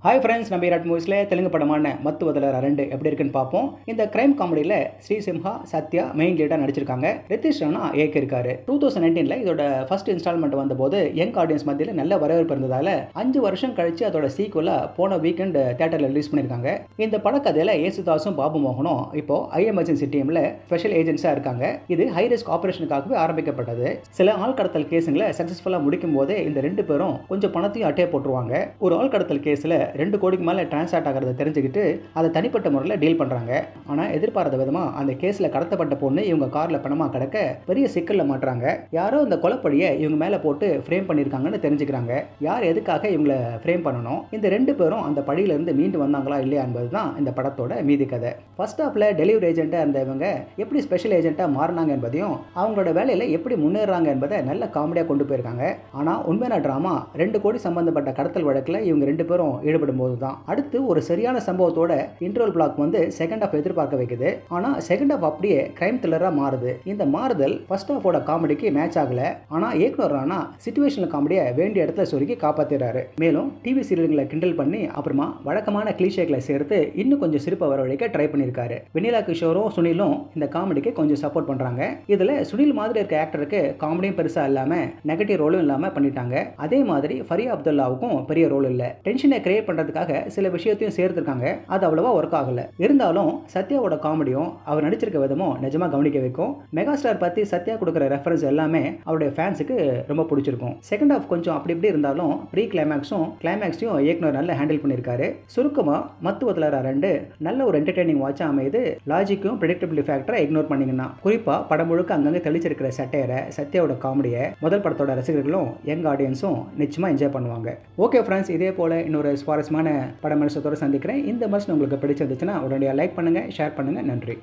Hi friends, நம்ம ஈராட் மூவிஸில் தெலுங்கு படமான மத்து வதலர் 2 எப்படி இருக்குன்னு பார்ப்போம். இந்த கிரைம் காமெடியில் ஸ்ரீசிம்ஹா, சத்யா மெயின் லீடாக நடிச்சிருக்காங்க. ரித்திஷ் ராணா இயக்கியிருக்காரு. 2019 இதோட ஃபர்ஸ்ட் இன்ஸ்டால்மெண்ட் வந்தபோது யங் ஆடியன்ஸ் மத்தியில் நல்ல வரவேற்பு இருந்ததால 5 வருஷம் கழிச்சு அதோட சீக்குவலாக போன வீக்கெண்ட் தியேட்டரில் ரிலீஸ் பண்ணியிருக்காங்க. இந்த படக்கதையில் ஏசுதாஸும் பாபு மோகனும் இப்போ எமர்ஜென்சி டீமில் ஸ்பெஷல் ஏஜென்ட்ஸாக இருக்காங்க. இது ஹை ரிஸ்க் ஆபரேஷனுக்காகவே ஆரம்பிக்கப்பட்டது. சில ஆள் கடத்தல் கேஸுங்களை சக்ஸஸ்ஃபுல்லாக முடிக்கும் போதே இந்த 2 பேரும் கொஞ்சம் பணத்தையும் அட்டையை போட்டுருவாங்க. ஒரு ஆள் கடத்தல் கேஸில் 2 கோடிக்கு மேலே டிரான்சாக்ட் ஆகிறத தெரிஞ்சுக்கிட்டு அதை தனிப்பட்ட முறையில் டீல் பண்ணுறாங்க. ஆனால் எதிர்பாராத விதமாக அந்த கேஸில் கடத்தப்பட்ட பொண்ணு இவங்க காரில் பணமாக கிடக்க பெரிய சிக்கலில் மாட்டுறாங்க. யாரோ இந்த கொலைப்படியை இவங்க மேலே போட்டு ஃப்ரேம் பண்ணியிருக்காங்கன்னு தெரிஞ்சுக்கிறாங்க. யார் எதுக்காக இவங்களை ஃப்ரேம் பண்ணணும், இந்த 2 பேரும் அந்த படியிலிருந்து மீண்டு வந்தாங்களா இல்லையா என்பது தான் இந்த படத்தோட மீதி கதை. ஃபர்ஸ்ட் ஹாஃபில் டெலிவரி ஏஜென்ட்டாக இருந்தவங்க எப்படி ஸ்பெஷல் ஏஜென்ட்டாக மாறினாங்க என்பதையும் அவங்களோட வேலையில் எப்படி முன்னேறாங்க என்பதை நல்ல காமெடியாக கொண்டு போயிருக்காங்க. ஆனால் உண்மையான ட்ராமா 2 கோடி சம்பந்தப்பட்ட கடத்தல் வழக்கில் இவங்க 2 பேரும் ஈடுபடும் போது தான். அடுத்து ஒரு சரியான சம்பவத்தோட இன்ட்ரோல் பிளாக் வந்து செகண்ட் ஹாஃப் எதிர்பார்க்க வைக்குது. ஆனால் செகண்ட் ஹாஃப் அப்படியே கிரைம் த்ரில்லராக மாறுது. இந்த மாறுதல் ஃபர்ஸ்ட் ஹாஃபோட காமெடிக்கு மேட்ச் ஆகல. ஆனால் இயக்குனர் ராணா சிச்சுவேஷனல் காமெடியை வேண்டிய இடத்துல சொருக்கி காப்பாத்திடுறாரு. மேலும் டிவி சீரியல்களை கிண்டல் பண்ணி அப்புறமா வழக்கமான கிளீஷேக்களை சேர்த்து இன்னும் கொஞ்சம் சிரிப்பை வரவழைக்க ட்ரை பண்ணியிருக்காரு. வெண்ணிலா கிஷோரும் சுனிலும் இந்த காமெடிக்கு கொஞ்சம் சப்போர்ட் பண்றாங்க. இதுல சுனில் மாதிரி இருக்க ஆக்டருக்கு காமெடியும் பெருசா இல்லாம நெகட்டிவ் ரோலும் இல்லாம பண்ணிட்டாங்க. அதே மாதிரி ஃபரியா அப்துல்லாவுக்கும் பெரிய ரோல் இல்ல. டென்ஷனை கிரியேட் பண்றதுக்காக சில விஷயத்தையும் சேர்த்திருக்காங்க. அது அவ்வளவா ஒர்க் ஆகல. இருந்தாலும் சத்யாவோட காமெடியும் அவர் நடிச்சிருக்க விதமும் நிஜமா கவனிக்க வைக்கும். மெகாஸ்டார் பத்தி சத்யா கொடுக்குற ரெஃபரன்ஸ் எல்லாமே அவருடைய ஃபேன்ஸுக்கு ரொம்ப பிடிச்சிருக்கும். செகண்ட் ஹாஃப் கொஞ்சம் அப்படி இப்படி இருந்தாலும் ப்ரீ கிளைமேக்ஸையும் இயக்குனர் நல்லா ஹேண்டில் பண்ணியிருக்காரு. சுருக்கமா மத்து வதலர் 2 நல்ல ஒரு என்டர்டெய்னிங் வாட்சா அமைது. லாஜிக்கும் ப்ரெடிக்டபிலிட்டி ஃபேக்டரை இக்னோர் பண்ணீங்கன்னா, குறிப்பா படம் முழுக்க அங்கங்கே தெளிச்சிருக்கிற சட்டையரை சத்யாவோட காமெடியை முதல் படத்தோட ரசிகர்களும் யங் ஆடியன்ஸும் நிச்சயமா என்ஜாய் பண்ணுவாங்க. ஓகே ஃப்ரெண்ட்ஸ், இதே போல இன்னொரு சுவாரஸ்யமான பட விமர்சனத்தோடு சந்திக்கிறேன். இந்த விமர்சனம் உங்களுக்கு பிடிச்சிருந்துச்சுன்னா உடனடியாக லைக் பண்ணுங்கள், ஷேர் பண்ணுங்கள். நன்றி.